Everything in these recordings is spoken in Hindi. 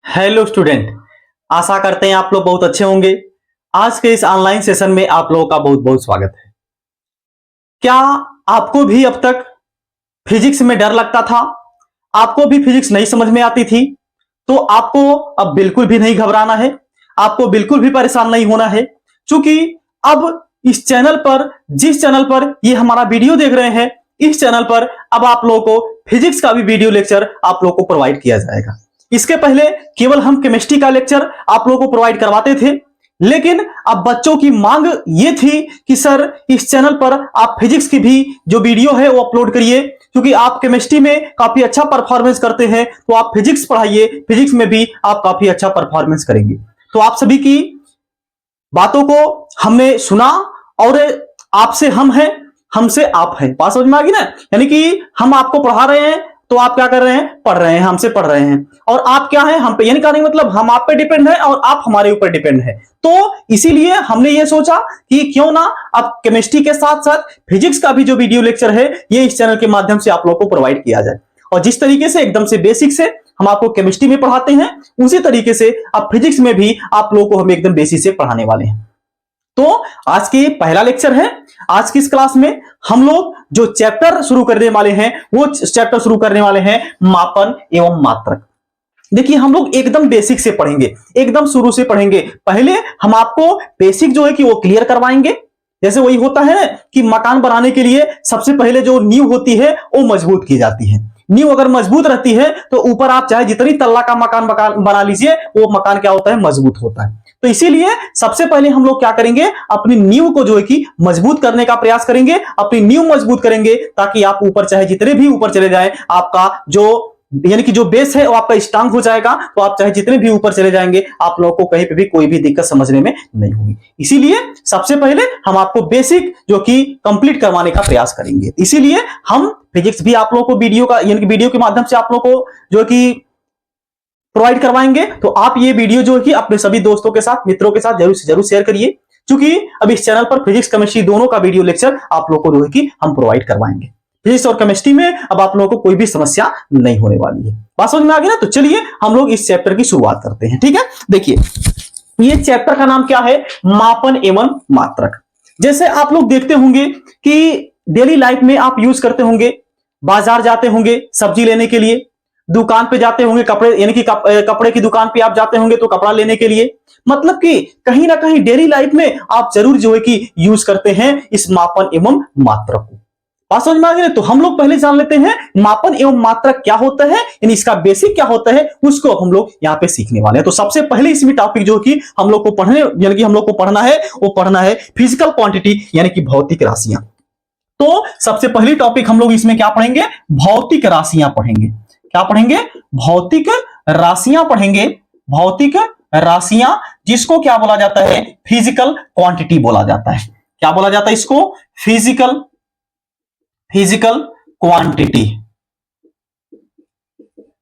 Hello student. आशा करते हैं आप लोग बहुत अच्छे होंगे। आज के इस ऑनलाइन सेशन में आप लोगों का बहुत बहुत स्वागत है। क्या आपको भी अब तक फिजिक्स में डर लगता था? आपको भी फिजिक्स नहीं समझ में आती थी? तो आपको अब बिल्कुल भी नहीं घबराना है, आपको बिल्कुल भी परेशान नहीं होना है, क्योंकि अब इस चैनल पर, जिस चैनल पर ये हमारा वीडियो देख रहे हैं, इस चैनल पर अब आप लोगों को फिजिक्स का भी वीडियो लेक्चर आप लोगों को प्रोवाइड किया जाएगा। इसके पहले केवल हम केमिस्ट्री का लेक्चर आप लोगों को प्रोवाइड करवाते थे, लेकिन अब बच्चों की मांग ये थी कि सर इस चैनल पर आप फिजिक्स की भी जो वीडियो है वो अपलोड करिए, क्योंकि आप केमिस्ट्री में काफी अच्छा परफॉर्मेंस करते हैं, तो आप फिजिक्स पढ़ाइए, फिजिक्स में भी आप काफी अच्छा परफॉर्मेंस करेंगे। तो आप सभी की बातों को हमने सुना और आपसे हम हैं, हमसे आप हैं। बात समझ में आ गई ना? यानी कि हम आपको पढ़ा रहे हैं तो आप क्या कर रहे हैं? पढ़ रहे हैं, हमसे पढ़ रहे हैं, और आप क्या हैं? हम पे। यानी कहने का मतलब हम आप पे डिपेंड है और आप हमारे ऊपर डिपेंड है। तो इसीलिए हमने ये सोचा कि क्यों ना अब केमिस्ट्री के साथ साथ फिजिक्स का भी जो वीडियो लेक्चर है ये इस चैनल के माध्यम से आप लोगों को प्रोवाइड किया जाए। और जिस तरीके से एकदम से बेसिक से हम आपको केमिस्ट्री में पढ़ाते हैं, उसी तरीके से अब फिजिक्स में भी आप लोगों को हम एकदम बेसिक से पढ़ाने वाले हैं। तो आज की पहला लेक्चर है। आज की इस क्लास में हम लोग जो चैप्टर शुरू करने वाले हैं वो चैप्टर शुरू करने वाले हैं मापन एवं मात्रक। देखिए, हम लोग एकदम बेसिक से पढ़ेंगे, एकदम शुरू से पढ़ेंगे। पहले हम आपको बेसिक जो है कि वो क्लियर करवाएंगे। जैसे वही होता है कि मकान बनाने के लिए सबसे पहले जो नींव होती है वो मजबूत की जाती है। नींव अगर मजबूत रहती है तो ऊपर आप चाहे जितनी तल्ला का मकान बना लीजिए, वो मकान क्या होता है? मजबूत होता है। तो इसीलिए सबसे पहले हम लोग क्या करेंगे? अपनी नींव को जो है कि मजबूत करने का प्रयास करेंगे, अपनी नींव मजबूत करेंगे, ताकि आप ऊपर चाहे जितने भी ऊपर चले जाए, आपका जो यानी कि जो बेस है वो आपका स्ट्रांग हो जाएगा। तो आप चाहे जितने भी ऊपर चले जाएंगे, आप लोगों को कहीं पे भी कोई भी दिक्कत समझने में नहीं होगी। इसीलिए सबसे पहले हम आपको बेसिक जो कि कंप्लीट करवाने का प्रयास करेंगे। इसीलिए हम फिजिक्स भी आप लोगों को वीडियो का यानी कि वीडियो के माध्यम से आप लोगों को जो कि प्रोवाइड करवाएंगे। तो आप ये वीडियो जो है कि अपने सभी दोस्तों के साथ, मित्रों के साथ जरूर से जरूर शेयर करिए, क्योंकि अब इस चैनल पर फिजिक्स केमिस्ट्री दोनों का वीडियो लेक्चर आप लोगों को जो है कि हम प्रोवाइड करवाएंगे। फिजिक्स और केमिस्ट्री में अब आप लोगों को कोई भी समस्या नहीं होने वाली है। बात समझ में आ गई ना? तो चलिए हम लोग इस चैप्टर की शुरुआत करते हैं। ठीक है, देखिए ये चैप्टर का नाम क्या है? मापन एवं मात्रक। जैसे आप लोग देखते होंगे कि डेली लाइफ में आप यूज करते होंगे, बाजार जाते होंगे सब्जी लेने के लिए, दुकान पे जाते होंगे कपड़े यानी कि कपड़े की दुकान पे आप जाते होंगे तो कपड़ा लेने के लिए। मतलब कि कहीं ना कहीं डेली लाइफ में आप जरूर जो है कि यूज करते हैं इस मापन एवं मात्रक को। बात समझ में आ गई? तो हम लोग पहले जान लेते हैं मापन एवं मात्रक क्या होता है, यानी इसका बेसिक क्या होता है, उसको हम लोग यहाँ पे सीखने वाले हैं। तो सबसे पहले इसमें टॉपिक जो कि हम लोग को पढ़ने यानी कि हम लोग को पढ़ना है, वो पढ़ना है फिजिकल क्वांटिटी यानी कि भौतिक राशियां। तो सबसे पहली टॉपिक हम लोग इसमें क्या पढ़ेंगे? भौतिक राशियां पढ़ेंगे। क्या पढ़ेंगे? भौतिक राशियां पढ़ेंगे। भौतिक राशियां, जिसको क्या बोला जाता है? फिजिकल क्वांटिटी बोला जाता है। क्या बोला जाता है इसको? Physical quantity.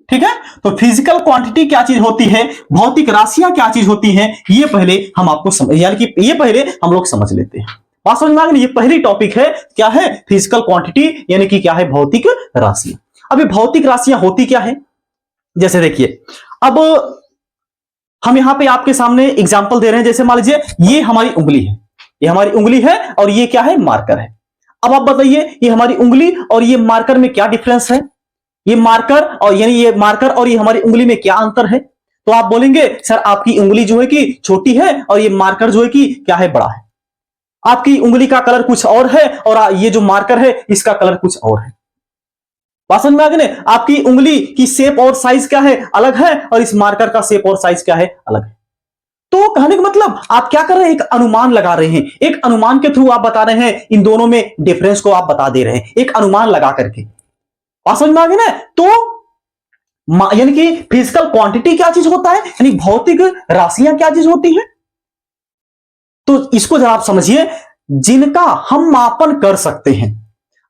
ठीक है, तो फिजिकल क्वांटिटी क्या चीज होती है, भौतिक राशियां क्या चीज होती हैं, ये पहले हम आपको यानी कि ये पहले हम लोग समझ लेते हैं। बात समझ में आ गई? ये पहली टॉपिक है, क्या है? फिजिकल क्वांटिटी यानी कि क्या है? भौतिक राशियां। अब ये भौतिक राशियां होती क्या है? जैसे देखिए, अब हम यहां पे आपके सामने एग्जांपल दे रहे हैं। जैसे मान लीजिए ये हमारी उंगली है, ये हमारी उंगली है और ये क्या है? मार्कर है। अब आप बताइए ये हमारी उंगली और ये मार्कर में क्या डिफरेंस है? ये मार्कर और यानी ये मार्कर और ये हमारी उंगली में क्या अंतर है? तो आप बोलेंगे सर आपकी उंगली जो है कि छोटी है और ये मार्कर जो है कि क्या है? बड़ा है। आपकी उंगली का कलर कुछ और है और ये जो मार्कर है इसका कलर कुछ और है। बात समझ में आ गई ना? आपकी उंगली की शेप और साइज क्या है? अलग है, और इस मार्कर का शेप और साइज क्या है? अलग है। तो कहने का मतलब आप क्या कर रहे हैं? एक अनुमान लगा रहे हैं। एक अनुमान के थ्रू आप बता रहे हैं, इन दोनों में डिफरेंस को आप बता दे रहे हैं एक अनुमान लगा करके। बात समझ में आ गई ना? तो यानी कि फिजिकल क्वांटिटी क्या चीज होता है, यानी भौतिक राशियां क्या चीज होती है। तो इसको जरा आप समझिए, जिनका हम मापन कर सकते हैं,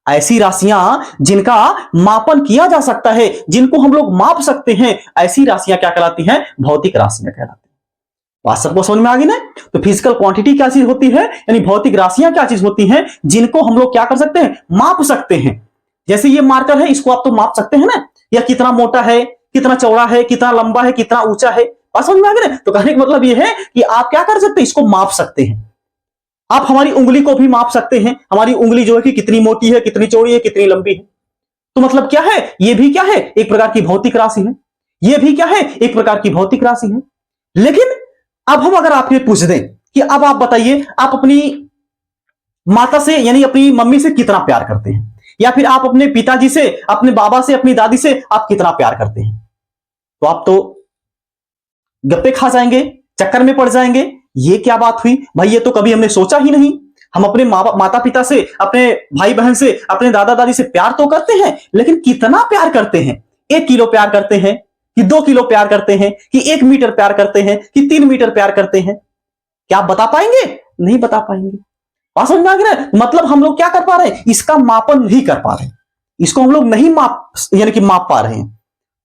ऐसी राशियां जिनका मापन किया जा सकता है, जिनको हम लोग माप सकते हैं, ऐसी राशियां क्या कहलाती हैं? भौतिक राशियां कहलाती हैं। बात सबको समझ में आ गई ना? तो फिजिकल क्वांटिटी क्या चीज होती है, यानी भौतिक राशियां क्या चीज होती हैं, जिनको हम लोग क्या कर सकते हैं? माप सकते हैं। जैसे ये मार्कर है, इसको आप तो माप सकते हैं ना, यह कितना मोटा है, कितना चौड़ा है, कितना लंबा है, कितना ऊंचा है। बात समझ में आ गई ना? तो कहने का मतलब ये है कि आप क्या कर सकते हैं, इसको माप सकते हैं। आप हमारी उंगली को भी माप सकते हैं, हमारी उंगली जो है कि कितनी मोटी है, कितनी चौड़ी है, कितनी लंबी है। तो मतलब क्या है, ये भी क्या है, एक प्रकार की भौतिक राशि है। ये भी क्या है, एक प्रकार की भौतिक राशि है। लेकिन अब हम अगर आपसे पूछ दें कि अब आप बताइए, आप अपनी माता से यानी अपनी मम्मी से कितना प्यार करते हैं, या फिर आप अपने पिताजी से, अपने बाबा से, अपनी दादी से आप कितना प्यार करते हैं? तो आप तो गप्पे खा जाएंगे, चक्कर में पड़ जाएंगे। ये क्या बात हुई भाई, ये तो कभी हमने सोचा ही नहीं। हम अपने माता पिता से, अपने भाई बहन से, अपने दादा दादी से प्यार तो करते हैं, लेकिन कितना प्यार करते हैं? 1 किलो प्यार करते हैं कि 2 किलो प्यार करते हैं कि 1 मीटर प्यार करते हैं कि 3 मीटर प्यार करते हैं? क्या आप बता पाएंगे? नहीं बता पाएंगे। बात समझ में आ गई ना? मतलब हम लोग क्या कर पा रहे हैं, इसका मापन नहीं कर पा रहे हैं, इसको हम लोग नहीं यानी कि माप पा रहे हैं।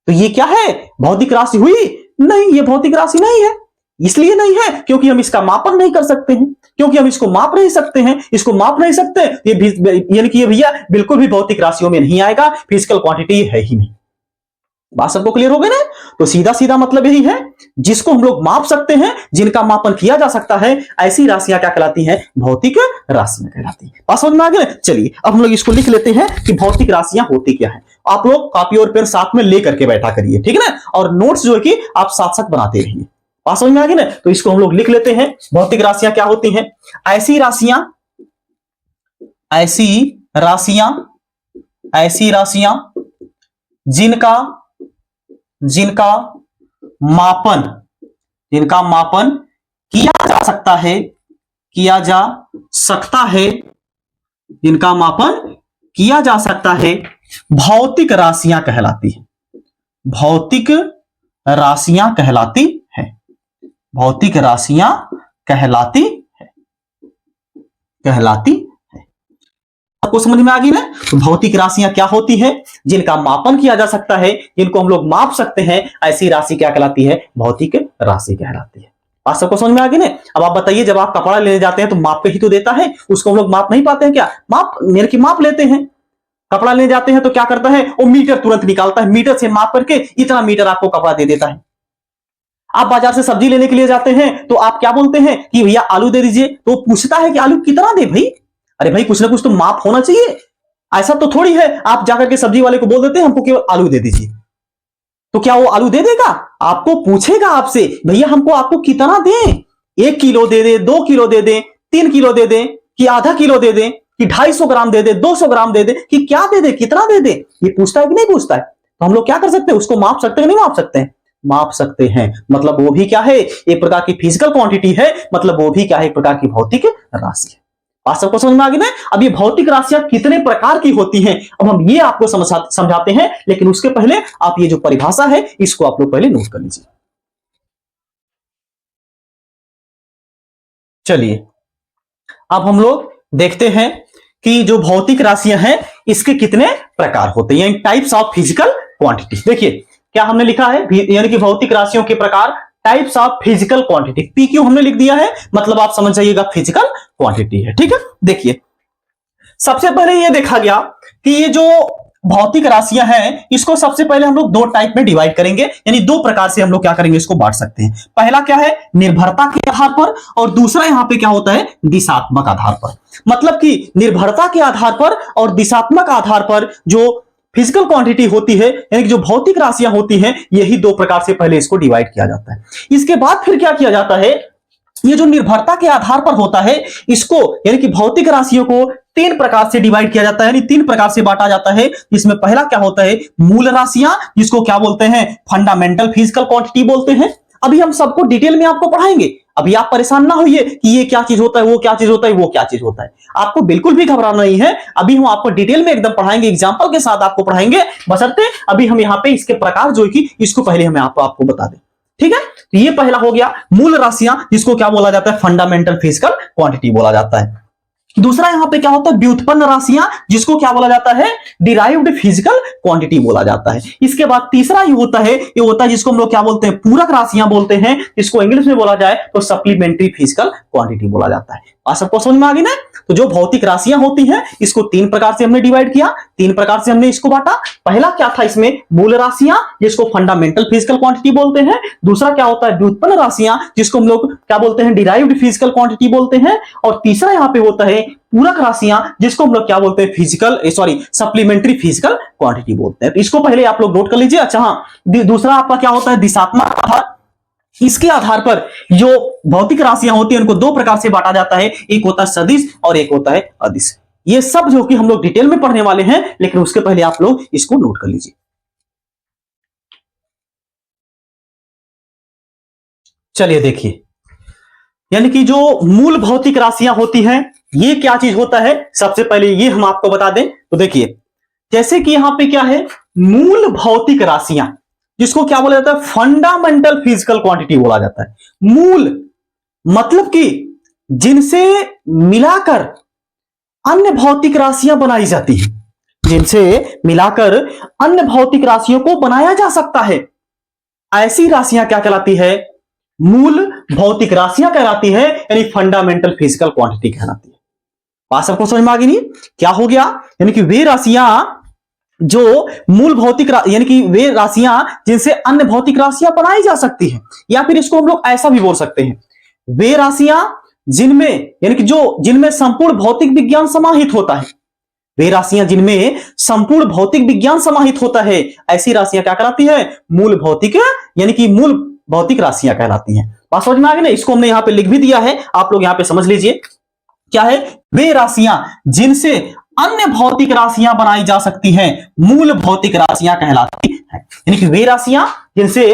तो ये क्या है, भौतिक राशि हुई? नहीं, ये भौतिक राशि नहीं है। इसलिए नहीं है क्योंकि हम इसका मापन नहीं कर सकते हैं, क्योंकि हम इसको माप नहीं सकते हैं। इसको माप नहीं सकते, ये यानी कि ये भैया बिल्कुल भी भौतिक राशियों में नहीं आएगा, फिजिकल क्वांटिटी है ही नहीं। बात सबको क्लियर हो गई ना? तो सीधा सीधा मतलब यही है, जिसको हम लोग माप सकते हैं, जिनका मापन किया जा सकता है, ऐसी राशियां क्या कहलाती हैं, भौतिक राशियां कहलाती हैं। बात समझ में आ गई? चलिए अब हम लोग इसको लिख लेते हैं कि भौतिक राशियां होती क्या है। आप लोग कॉपी और पेन साथ में लेकर के बैठा करिए, ठीक है ना? और नोट्स जो है कि आप साथ साथ बनाते रहिए। बात समझ में आ गई ना? तो इसको हम लोग लिख लेते हैं, भौतिक राशियां क्या होती हैं? ऐसी राशियां जिनका मापन किया जा सकता है, जिनका मापन किया जा सकता है, भौतिक राशियां कहलाती है। भौतिक राशियां कहलाती है। भौतिक राशियां कहलाती है। आपको समझ में आ गई ना? तो भौतिक राशियां क्या होती है, जिनका मापन किया जा सकता है, जिनको हम लोग माप सकते हैं, ऐसी राशि क्या कहलाती है, भौतिक राशि कहलाती है। बात सबको समझ में आ गई ना? अब आप बताइए, जब आप कपड़ा लेने जाते हैं तो माप पे ही तो देता है, उसको हम लोग माप नहीं पाते हैं क्या? माप लेते हैं। कपड़ा लेने जाते हैं तो क्या करता है, वो मीटर तुरंत निकालता है, मीटर से माप करके इतना मीटर आपको कपड़ा दे देता है। आप बाजार से सब्जी लेने के लिए जाते हैं तो आप क्या बोलते हैं कि भैया आलू दे दीजिए, तो पूछता है कि आलू कितना दे भाई? अरे भाई कुछ ना कुछ तो माप होना चाहिए। ऐसा तो थोड़ी है आप जाकर के सब्जी वाले को बोल देते हैं हमको केवल आलू दे दीजिए, तो क्या वो आलू दे देगा? आपको पूछेगा आपसे, भैया हमको आपको कितना दें, 1 किलो दे दे, 2 किलो दे दे, 3 किलो दे दे, कि आधा किलो दे दे, कि 250 ग्राम दे दे, 200 ग्राम दे दे, कि क्या दे दे, कितना दे दे? ये पूछता है कि नहीं पूछता है? तो हम लोग क्या कर सकते हैं, उसको माप सकते हैं नहीं माप सकते हैं? माप सकते हैं। मतलब वो भी क्या है, एक प्रकार की फिजिकल क्वांटिटी है, मतलब वो भी क्या है, एक प्रकार की भौतिक राशि है। बात सबको समझ में आ गई ना? अब ये भौतिक राशियां कितने प्रकार की होती हैं, अब हम ये आपको समझाते हैं, लेकिन उसके पहले आप ये जो परिभाषा है इसको आप लोग पहले नोट कर लीजिए। चलिए अब हम लोग देखते हैं कि जो भौतिक राशियां हैं इसके कितने प्रकार होते हैं, टाइप्स ऑफ फिजिकल क्वांटिटी। देखिए क्या हमने लिखा है, यानी कि भौतिक राशियों के प्रकार, types of physical quantity. PQ हमने लिख दिया है, मतलब आप समझ जाइएगा फिजिकल क्वांटिटी है, ठीक है? देखिए सबसे पहले ये देखा गया कि ये जो भौतिक राशियां हैं इसको सबसे पहले हम लोग 2 टाइप में डिवाइड करेंगे, यानी 2 प्रकार से हम लोग क्या करेंगे, इसको बांट सकते हैं। पहला क्या है, निर्भरता के आधार पर, और दूसरा यहां पे क्या होता है, दिशात्मक आधार पर। मतलब कि निर्भरता के आधार पर और दिशात्मक आधार पर जो फिजिकल क्वांटिटी होती है, यानी कि जो भौतिक राशियां होती हैं, यही 2 प्रकार से पहले इसको डिवाइड किया जाता है। इसके बाद फिर क्या किया जाता है, ये जो निर्भरता के आधार पर होता है इसको, यानी कि भौतिक राशियों को 3 प्रकार से डिवाइड किया जाता है, यानी 3 प्रकार से बांटा जाता है। इसमें पहला क्या होता है, मूल राशियां, जिसको क्या बोलते हैं, फंडामेंटल फिजिकल क्वांटिटी बोलते हैं। अभी हम सबको डिटेल में आपको पढ़ाएंगे, अभी आप परेशान ना होइए कि ये क्या चीज होता है, वो क्या चीज होता है, वो क्या चीज होता है। आपको बिल्कुल भी घबराना नहीं है, अभी हम आपको डिटेल में एकदम पढ़ाएंगे, एग्जांपल के साथ आपको पढ़ाएंगे, बशर्ते अभी हम यहाँ पे इसके प्रकार जो है कि इसको पहले हमें आपको बता दें, ठीक है? तो ये पहला हो गया मूल राशियां, जिसको क्या बोला जाता है, फंडामेंटल फिजिकल क्वांटिटी बोला जाता है। दूसरा यहां पे क्या होता है, व्युत्पन्न राशियां, जिसको क्या बोला जाता है, डिराइव्ड फिजिकल क्वांटिटी बोला जाता है। इसके बाद तीसरा ये होता है जिसको हम लोग क्या बोलते हैं, पूरक राशियां बोलते हैं, जिसको इंग्लिश में बोला जाए तो सप्लीमेंट्री फिजिकल क्वांटिटी बोला जाता है। आज सबको समझ में आ गई ना। तो जो भौतिक राशियां होती हैं इसको तीन प्रकार से हमने डिवाइड किया, तीन प्रकार से हमने इसको बांटा। पहला क्या था इसमें, मूल राशियां जिसको फंडामेंटल फिजिकल क्वांटिटी बोलते हैं। दूसरा क्या होता है, व्युत्पन्न राशियां जिसको हम लोग क्या बोलते हैं, डिराइव्ड फिजिकल क्वांटिटी बोलते हैं। और तीसरा यहां पे होता है पूरक राशियां जिसको हम लोग क्या बोलते हैं, सप्लीमेंट्री फिजिकल क्वांटिटी बोलते हैं। तो इसको पहले आप लोग नोट कर लीजिए। अच्छा हाँ, दूसरा आपका क्या होता है, दिशात्मक आधार। इसके आधार पर जो भौतिक राशियां होती हैं उनको दो प्रकार से बांटा जाता है, एक होता है सदिश और एक होता है अदिश। ये सब जो कि हम लोग डिटेल में पढ़ने वाले हैं, लेकिन उसके पहले आप लोग इसको नोट कर लीजिए। चलिए देखिए, यानी कि जो मूल भौतिक राशियां होती हैं ये क्या चीज होता है, सबसे पहले ये हम आपको बता दें। तो देखिए, जैसे कि यहां पे क्या है, मूल भौतिक राशियां जिसको क्या बोला जाता है, फंडामेंटल फिजिकल क्वांटिटी बोला जाता है। मूल मतलब कि जिनसे मिलाकर अन्य भौतिक राशियां बनाई जाती हैं, जिनसे मिलाकर अन्य भौतिक राशियों को बनाया जा सकता है, ऐसी राशियां क्या कहलाती है, मूल भौतिक राशियां कहलाती है, यानी फंडामेंटल फिजिकल क्वांटिटी कहलाती है। बात सबको समझ में आ गई नहीं, क्या हो गया, यानी कि वे राशियां जो मूल भौतिक यानी कि वे राशियां जिनसे अन्य भौतिक राशियां बनाई जा सकती हैं, या फिर इसको हम लोग ऐसा भी बोल सकते हैं, वे राशियां जिनमें यानी कि जो जिनमें संपूर्ण भौतिक विज्ञान समाहित होता है, वे राशियां जिनमें संपूर्ण भौतिक विज्ञान समाहित होता है, ऐसी राशियां क्या कहलाती है, मूल भौतिक यानी कि मूल भौतिक राशियां कहलाती हैं। बात समझ में आ गई ना। इसको हमने यहां पे लिख भी दिया है, आप लोग यहां पे समझ लीजिए क्या है, वे राशियां जिनसे अन्य भौतिक राशियां बनाई जा सकती हैं, मूल भौतिक राशियां कहलाती हैं। यानी कि वे राशियां जिनसे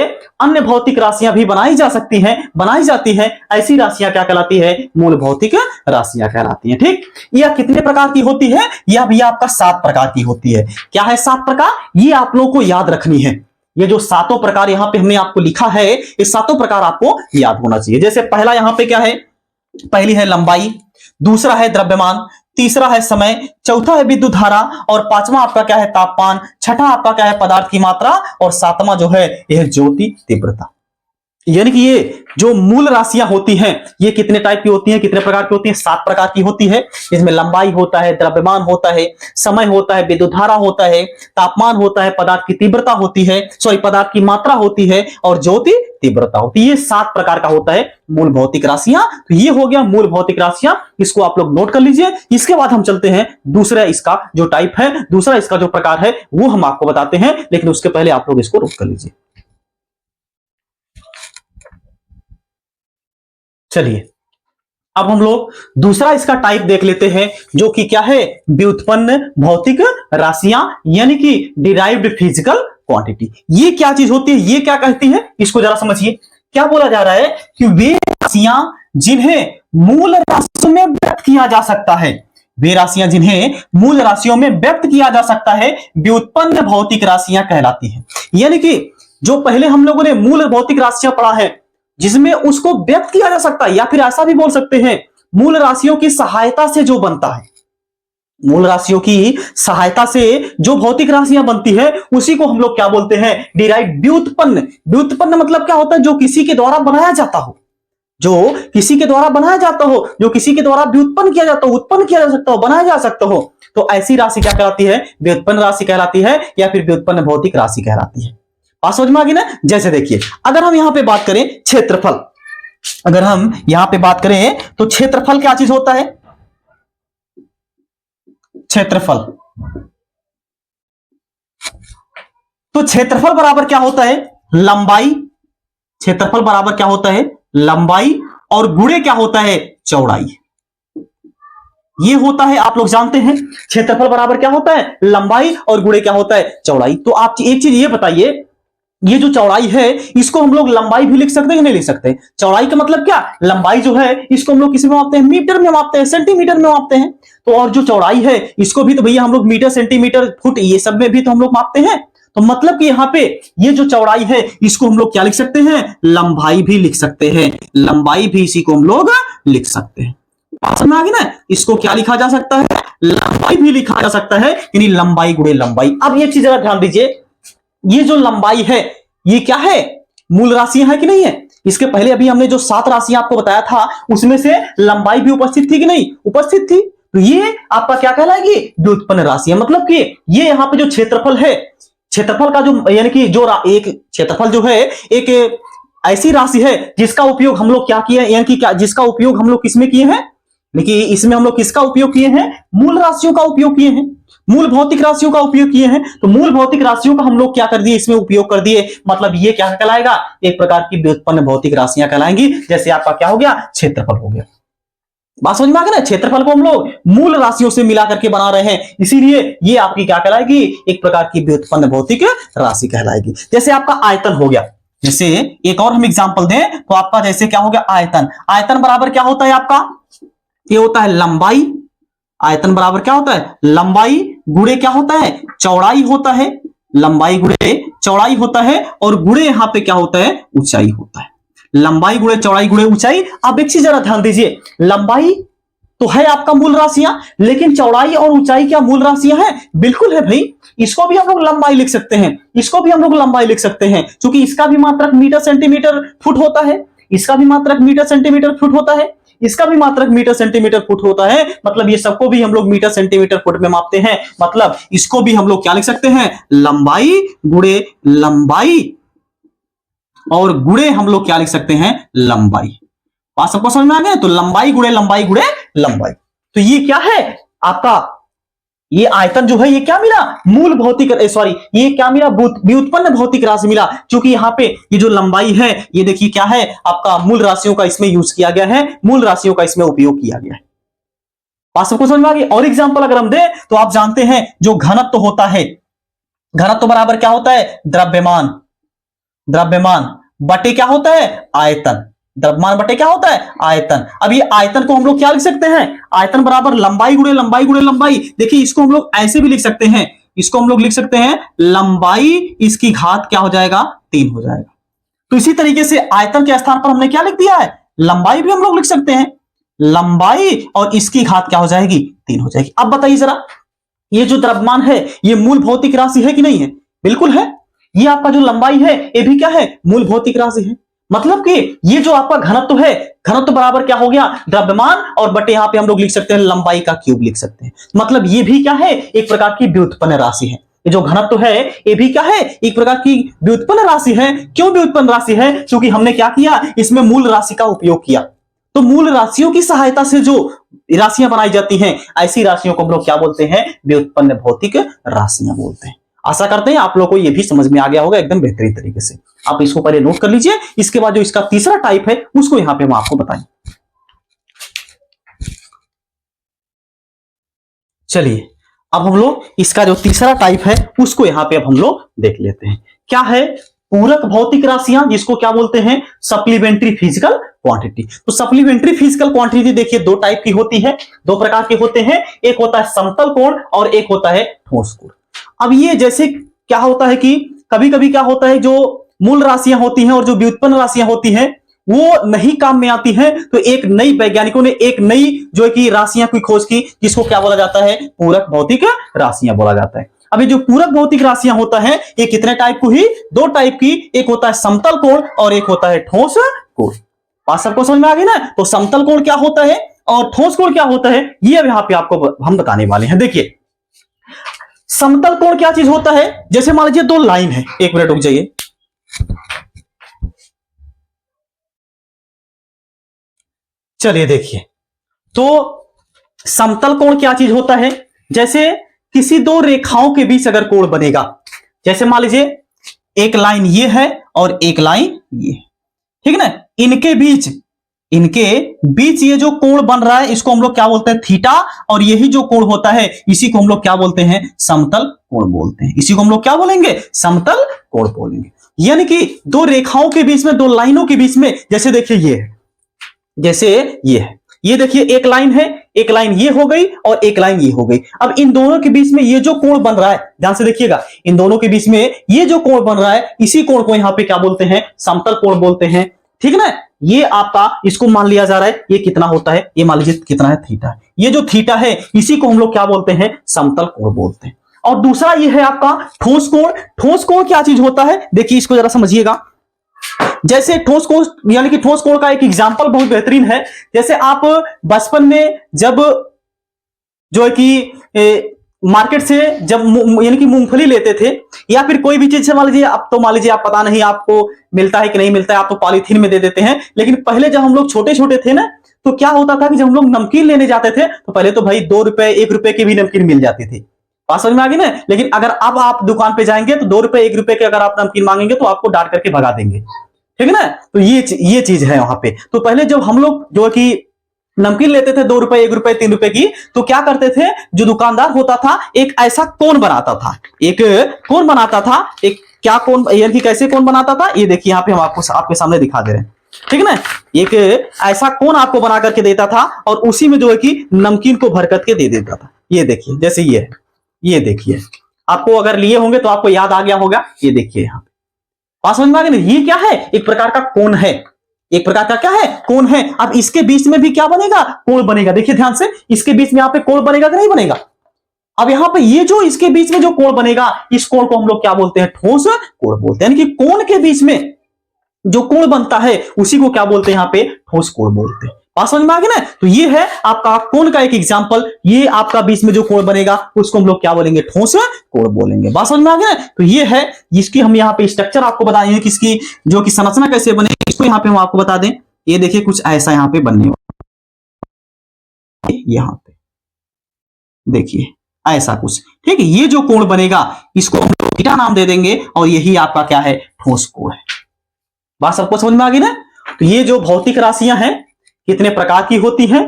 अन्य भौतिक राशियां भी बनाई जा सकती हैं, बनाई जाती हैं, ऐसी राशियां क्या कहलाती है, मूल भौतिक राशियां कहलाती हैं। ठीक, यह कितने प्रकार की होती है, यह भी आपका 7 प्रकार की होती है। क्या है 7 प्रकार, ये आप लोगों को याद रखनी है। ये जो सातों प्रकार यहां पे हमने आपको लिखा है, ये सातों प्रकार आपको याद होना चाहिए। जैसे पहला यहां पे क्या है, पहली है लंबाई, दूसरा है द्रव्यमान, तीसरा है समय, चौथा है विद्युत धारा, और पांचवा आपका क्या है, तापमान, छठा आपका क्या है, पदार्थ की मात्रा, और सातवां जो है यह ज्योति तीव्रता। यानी कि ये जो मूल राशियां होती हैं ये कितने टाइप की होती हैं, कितने प्रकार की होती हैं, 7 प्रकार की होती है। इसमें लंबाई होता है, द्रव्यमान होता है, समय होता है, विद्युत धारा होता है, तापमान होता है, पदार्थ की तीव्रता होती है, पदार्थ की मात्रा होती है, और ज्योति तीव्रता होती है। ये 7 प्रकार का होता है मूल भौतिक राशियां। तो ये हो गया मूल भौतिक राशियां, इसको आप लोग नोट कर लीजिए। इसके बाद हम चलते हैं दूसरा इसका जो टाइप है, दूसरा इसका जो प्रकार है वो हम आपको बताते हैं, लेकिन उसके पहले आप लोग इसको नोट कर लीजिए। चलिए अब हम लोग दूसरा इसका टाइप देख लेते हैं, जो कि क्या है, व्युत्पन्न भौतिक राशियां, यानी कि डिराइव्ड फिजिकल क्वांटिटी। ये क्या चीज होती है, ये क्या कहती है, इसको जरा समझिए। क्या बोला जा रहा है कि वे राशियां जिन्हें मूल राशियों में व्यक्त किया जा सकता है, वे राशियां जिन्हें मूल राशियों में व्यक्त किया जा सकता है, व्युत्पन्न भौतिक राशियां कहलाती हैं। यानी कि जो पहले हम लोगों ने मूल भौतिक राशियां पढ़ा है जिसमें उसको व्यक्त किया जा सकता है, या फिर ऐसा भी बोल सकते हैं मूल राशियों की सहायता से जो बनता है, मूल राशियों की सहायता से जो भौतिक राशियां बनती है उसी को हम लोग क्या बोलते हैं, डिराइव्ड व्युत्पन्न। व्युत्पन्न मतलब क्या होता है, जो किसी के द्वारा बनाया जाता हो, जो किसी के द्वारा बनाया जाता हो, जो किसी के द्वारा व्युत्पन्न किया जाता हो, उत्पन्न किया जा सकता हो, बनाया जा सकता हो, तो ऐसी राशि क्या कहलाती है, व्युत्पन्न राशि कहलाती है, या फिर व्युत्पन्न भौतिक राशि कहलाती है। बात समझ में आ गई ना। जैसे देखिए, अगर हम यहां पे बात करें क्षेत्रफल, अगर हम यहां पे बात करें तो क्षेत्रफल क्या चीज होता है, क्षेत्रफल, तो क्षेत्रफल बराबर क्या होता है, लंबाई, क्षेत्रफल बराबर क्या होता है, लंबाई, और गुणे क्या होता है, चौड़ाई। ये होता है, आप लोग जानते हैं क्षेत्रफल बराबर क्या होता है, लंबाई, और गुणे क्या होता है, चौड़ाई। तो आप एक चीज ये बताइए, ये जो चौड़ाई है इसको हम लोग लंबाई भी लिख सकते हैं कि नहीं लिख सकते। चौड़ाई का मतलब क्या, लंबाई जो है इसको हम लोग किसी में मापते हैं, मीटर में मापते हैं, सेंटीमीटर में मापते हैं। तो और जो चौड़ाई है इसको भी तो भैया हम लोग मीटर, सेंटीमीटर, फुट, ये सब में भी तो हम लोग मापते हैं। तो मतलब कि यहाँ पे ये जो चौड़ाई है इसको हम लोग क्या लिख सकते हैं, लंबाई भी लिख सकते हैं, लंबाई भी इसी को हम लोग लिख सकते हैं। समझ में आ गई ना। इसको क्या लिखा जा सकता है, लंबाई भी लिखा जा सकता है, यानी लंबाई गुणे लंबाई। अब एक चीज जरा ध्यान दीजिए, ये जो लंबाई है ये क्या है, मूल राशियां है कि नहीं है, इसके पहले अभी हमने जो 7 राशियां आपको बताया था उसमें से लंबाई भी उपस्थित थी कि नहीं, उपस्थित थी। तो ये आपका क्या कहलाएगी, व्युत्पन्न राशि है। मतलब कि ये यहाँ पे जो क्षेत्रफल है, क्षेत्रफल का जो यानी कि जो एक क्षेत्रफल जो है एक ऐसी राशि है जिसका उपयोग हम लोग क्या किए हैं, यानी कि क्या जिसका उपयोग हम लोग किसमें किए हैं, देखिए इसमें हम लोग किसका उपयोग किए हैं, मूल राशियों का उपयोग किए हैं, मूल भौतिक राशियों का उपयोग किए हैं। तो मूल भौतिक राशियों का हम लोग क्या कर दिए, इसमें उपयोग कर दिए। मतलब ये क्या कहलाएगा, एक प्रकार की व्युत्पन्न भौतिक राशियां कहलाएंगी। जैसे आपका क्या हो गया, क्षेत्रफल हो गया। बात समझ में आ गया ना, क्षेत्रफल को हम लोग मूल राशियों से मिला करके बना रहे हैं, इसीलिए ये आपकी क्या कहलाएगी, एक प्रकार की व्युत्पन्न भौतिक राशि कहलाएगी। जैसे आपका आयतन हो गया, जैसे एक और हम एग्जांपल दें तो आपका जैसे क्या हो गया, आयतन। आयतन बराबर क्या होता है आपका, ये होता है लंबाई। आयतन बराबर क्या होता है, लंबाई गुणे क्या होता है, चौड़ाई होता है। लंबाई गुणे चौड़ाई होता है, और गुणे यहां पे क्या होता है, ऊंचाई होता है। लंबाई गुणे चौड़ाई गुणे ऊंचाई। अब एक चीज जरा ध्यान दीजिए, लंबाई तो है आपका मूल राशियां, लेकिन चौड़ाई और ऊंचाई क्या मूल राशियां हैं, बिल्कुल है भाई। इसको भी हम लोग लंबाई लिख सकते हैं, इसको भी हम लोग लंबाई लिख सकते हैं, क्योंकि इसका भी मात्रक मीटर सेंटीमीटर फुट होता है, इसका भी मात्रक मीटर सेंटीमीटर फुट होता है, इसका भी मात्रक मीटर सेंटीमीटर फुट होता है। मतलब ये सबको भी हम लोग मीटर सेंटीमीटर फुट में मापते हैं। मतलब इसको भी हम लोग क्या लिख सकते हैं, लंबाई गुणे लंबाई, और गुणे हम लोग क्या लिख सकते हैं, लंबाई। बात सबको समझ में आ गया, तो लंबाई गुणे लंबाई गुणे लंबाई। तो ये क्या है आपका, ये आयतन जो है ये क्या मिला, मूल भौतिक सॉरी ये क्या मिला, व्युत्पन्न भौतिक राशि मिला। क्योंकि यहाँ पे ये जो लंबाई है ये देखिए क्या है आपका, मूल राशियों का इसमें यूज किया गया है, मूल राशियों का इसमें उपयोग किया गया है। बात सबको समझ में आ गई। और एग्जांपल अगर हम दें तो आप जानते हैं जो घनत्व होता है, घनत्व बराबर क्या होता है, द्रव्यमान। द्रव्यमान बटे क्या होता है, आयतन। द्रव्यमान बटे क्या होता है, आयतन। अब ये आयतन को हम लोग क्या लिख सकते हैं, आयतन बराबर लंबाई गुणे लंबाई गुणे लंबाई। देखिए इसको हम लोग ऐसे भी लिख सकते हैं, इसको हम लोग लिख सकते हैं लंबाई इसकी घात क्या हो जाएगा, 3 हो जाएगा। तो इसी तरीके से आयतन के स्थान पर हमने क्या लिख दिया है, लंबाई भी हम लोग लिख सकते हैं, लंबाई और इसकी घात क्या हो जाएगी, 3 हो जाएगी। अब बताइए जरा, ये जो द्रव्यमान है ये मूल भौतिक राशि है कि नहीं है, बिल्कुल है। ये आपका जो लंबाई है ये भी क्या है, मूल भौतिक राशि है। मतलब कि ये जो आपका घनत्व है, घनत्व बराबर क्या हो गया, द्रव्यमान और बटे यहां पे हम लोग लिख सकते हैं लंबाई का क्यूब लिख सकते हैं। मतलब ये भी क्या है, एक प्रकार की व्युत्पन्न राशि है। ये जो घनत्व है ये भी क्या है, एक प्रकार की व्युत्पन्न राशि है। क्यों व्युत्पन्न राशि है, क्योंकि हमने क्या किया, इसमें मूल राशि का उपयोग किया। तो मूल राशियों की सहायता से जो राशियां बनाई जाती हैं, ऐसी राशियों को हम लोग क्या बोलते हैं, व्युत्पन्न भौतिक राशियां बोलते हैं। आशा करते हैं आप लोगों को यह भी समझ में आ गया होगा एकदम बेहतरीन तरीके से। आप इसको पहले नोट कर लीजिए, इसके बाद जो इसका तीसरा टाइप है उसको यहां पे हम आपको बताएं। चलिए अब हम लोग इसका जो तीसरा टाइप है उसको यहां पे अब हम लोग देख लेते हैं। क्या है, पूरक भौतिक राशियां, जिसको क्या बोलते हैं, सप्लीमेंट्री फिजिकल क्वांटिटी। तो सप्लीमेंट्री फिजिकल क्वांटिटी देखिए दो टाइप की होती है, दो प्रकार के होते हैं। एक होता है समतल कोण और एक होता है ठोस कोण। अब ये जैसे क्या होता है कि कभी कभी क्या होता है, जो मूल राशियां होती हैं और जो व्युत्पन्न राशियां होती हैं वो नहीं काम में आती हैं। तो एक नई वैज्ञानिकों ने एक नई जो है कि राशियां की खोज की, जिसको क्या बोला जाता है, पूरक भौतिक राशियां बोला जाता है। अब ये जो पूरक भौतिक राशियां होता है ये कितने टाइप को ही, दो टाइप की, एक होता है समतल कोण और एक होता है ठोस कोण। बात सबको समझ में आ गई ना। तो समतल कोण क्या होता है और ठोस कोण क्या होता है, ये अब यहां पे आपको हम बताने वाले हैं। देखिए समतल कोण क्या चीज होता है, जैसे मान लीजिए दो लाइन है, एक मिनट रुक जाइए। चलिए देखिए, तो समतल कोण क्या चीज होता है, जैसे किसी दो रेखाओं के बीच अगर कोण बनेगा, जैसे मान लीजिए एक लाइन ये है और एक लाइन ये है, ठीक है ना, इनके बीच ये जो कोण बन रहा है इसको हम लोग क्या बोलते हैं, थीटा। और यही जो कोण होता है इसी को हम लोग क्या बोलते हैं, समतल कोण बोलते हैं। इसी को हम लोग क्या बोलेंगे, समतल कोण बोलेंगे। यानी कि दो रेखाओं के बीच में, दो लाइनों के बीच में, जैसे देखिए ये है, जैसे ये है, ये देखिए एक लाइन है, एक लाइन ये हो गई और एक लाइन ये हो गई। अब इन दोनों के बीच में ये जो कोण बन रहा है, ध्यान से देखिएगा, इन दोनों के बीच में ये जो कोण बन रहा है इसी कोण को यहां पे क्या बोलते हैं, समतल कोण बोलते हैं। ठीक है ना। ये आपका, इसको मान लिया जा रहा है ये कितना होता है, ये मान लीजिए कितना है, थीटा। ये जो थीटा है इसी को हम लोग क्या बोलते हैं, समतल कोण बोलते हैं। और दूसरा ये है आपका ठोस कोण। ठोस कोण क्या चीज होता है, देखिए इसको जरा समझिएगा। जैसे ठोस कोण यानी कि ठोस कोण का एक एग्जांपल बहुत बेहतरीन है। जैसे आप बचपन में जब जो है कि मार्केट से जब यानी कि मूंगफली लेते थे या फिर कोई भी चीज से मान लीजिए, अब तो मान लीजिए आप पता नहीं आपको मिलता है कि नहीं मिलता है, आप तो पॉलीथीन में दे देते हैं। लेकिन पहले जब हम लोग छोटे छोटे थे ना, तो क्या होता था कि जब हम लोग नमकीन लेने जाते थे तो पहले तो भाई 2 रुपए 1 रुपए की भी नमकीन मिल जाती थी। बात समझ में आ गई ना। लेकिन अगर अब आप दुकान पे जाएंगे तो 2 रुपए 1 रुपए के अगर आप नमकीन मांगेंगे तो आपको डांट करके भगा देंगे, ठीक है ना। तो ये चीज है वहां पे। तो पहले जब हम लोग जो है कि नमकीन लेते थे 2 रुपए 1 रुपए 3 रुपए की, तो क्या करते थे, जो दुकानदार होता था एक ऐसा कोन बनाता था, एक कोन बनाता था। एक क्या कोन यानी कि कैसे कोन बनाता था, ये देखिए यहाँ पे हम आपको आपके सामने दिखा दे रहे हैं, ठीक है ना। एक ऐसा कोन आपको बना करके देता था और उसी में जो है कि नमकीन को भर करके दे देता था। ये देखिए जैसे ये देखिए, आपको अगर लिए होंगे तो आपको याद आ गया होगा। ये देखिए यहाँ पे बात समझ में आ गई ना। ये क्या है, एक प्रकार का कोन है, एक प्रकार का क्या है, कोन है। अब इसके बीच में भी क्या बनेगा, कोण बनेगा। देखिए ध्यान से, इसके बीच में यहाँ पे कोण बनेगा कि नहीं बनेगा। अब यहाँ पे ये जो इसके बीच में जो कोण बनेगा, इस कोण को हम लोग क्या बोलते हैं, ठोस कोण बोलते हैं। यानी कि कोण के बीच में जो कोण बनता है उसी को क्या बोलते हैं, यहाँ पे ठोस कोण बोलते हैं। बात समझ में आ गई ना। तो ये है आपका कोण का एक एग्जांपल। ये आपका बीच में जो कोण बनेगा उसको हम लोग क्या बोलेंगे, ठोस कोण बोलेंगे। बात समझ में आ गई ना। तो ये है, इसकी हम यहाँ पे स्ट्रक्चर आपको बताएंगे कि इसकी जो कि संरचना कैसे बनेगी, इसको यहाँ पे हम आपको बता दें। ये देखिए कुछ ऐसा यहाँ पे बनने वाला, यहाँ पे देखिए ऐसा कुछ, ठीक है। ये जो कोण बनेगा इसको हम लोग थीटा नाम दे देंगे और यही आपका क्या है, ठोस कोण है। बात सबको समझ में आ गई ना। तो ये जो भौतिक राशियां हैं कितने प्रकार की होती हैं,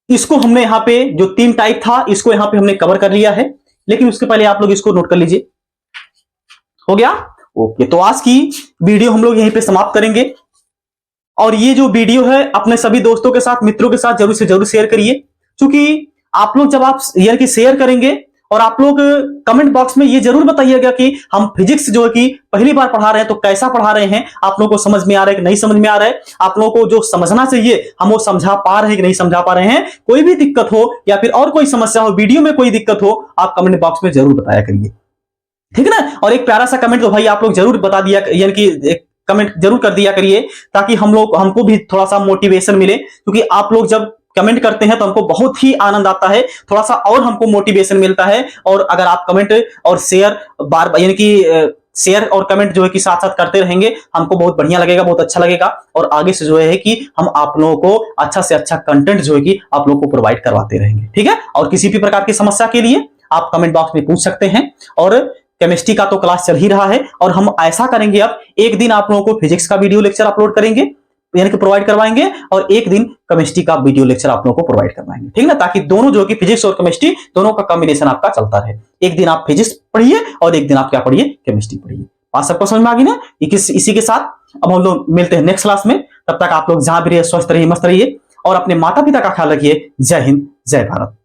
इसको हमने यहाँ पे जो 3 टाइप था इसको यहाँ पे हमने कवर कर लिया है। लेकिन उसके पहले आप लोग इसको नोट कर लीजिए, हो गया ओके। तो आज की वीडियो हम लोग यहीं पे समाप्त करेंगे। और ये जो वीडियो है अपने सभी दोस्तों के साथ, मित्रों के साथ जरूर से जरूर शेयर करिए। क्योंकि आप लोग जब आप यानी कि शेयर करेंगे और आप लोग कमेंट बॉक्स में ये जरूर बताइएगा कि हम फिजिक्स जो है कि पहली बार पढ़ा रहे हैं तो कैसा पढ़ा रहे हैं, आप लोगों को समझ में आ रहा है कि नहीं समझ में आ रहा है, आप लोगों को जो समझना चाहिए हम वो समझा पा रहे हैं कि नहीं समझा पा रहे हैं। कोई भी दिक्कत हो या फिर और कोई समस्या हो, वीडियो में कोई दिक्कत हो, आप कमेंट बॉक्स में जरूर बताया करिए, ठीक है ना। और एक प्यारा सा कमेंट तो भाई आप लोग जरूर बता दिया, यानी कि कमेंट जरूर कर दिया करिए, ताकि हमको भी थोड़ा सा मोटिवेशन मिले। क्योंकि आप लोग जब कमेंट करते हैं तो हमको बहुत ही आनंद आता है, थोड़ा सा और हमको मोटिवेशन मिलता है। और अगर आप कमेंट और शेयर बार यानी कि शेयर और कमेंट जो है कि साथ साथ करते रहेंगे, हमको बहुत बढ़िया लगेगा, बहुत अच्छा लगेगा। और आगे से जो है कि हम आप लोगों को अच्छा से अच्छा कंटेंट जो है कि आप लोगों को प्रोवाइड करवाते रहेंगे, ठीक है। और किसी भी प्रकार की समस्या के लिए आप कमेंट बॉक्स में पूछ सकते हैं। और केमिस्ट्री का तो क्लास चल ही रहा है और हम ऐसा करेंगे, अब एक दिन आप लोगों को फिजिक्स का वीडियो लेक्चर अपलोड करेंगे, यानी कि प्रोवाइड करवाएंगे, और एक दिन केमिस्ट्री का वीडियो लेक्चर आप लोगों को प्रोवाइड करवाएंगे, ठीक है ना। ताकि दोनों जो कि फिजिक्स और केमिस्ट्री दोनों का कॉम्बिनेशन आपका चलता रहे। एक दिन आप फिजिक्स पढ़िए और एक दिन आप क्या पढ़िए, केमिस्ट्री पढ़िए। बात सबको समझ में आ गई ना। इसी के साथ अब हम लोग मिलते हैं नेक्स्ट क्लास में। तब तक आप लोग जहां भी रहिए स्वस्थ रहिए, मस्त रहिए और अपने माता पिता का ख्याल रखिए। जय हिंद, जय भारत।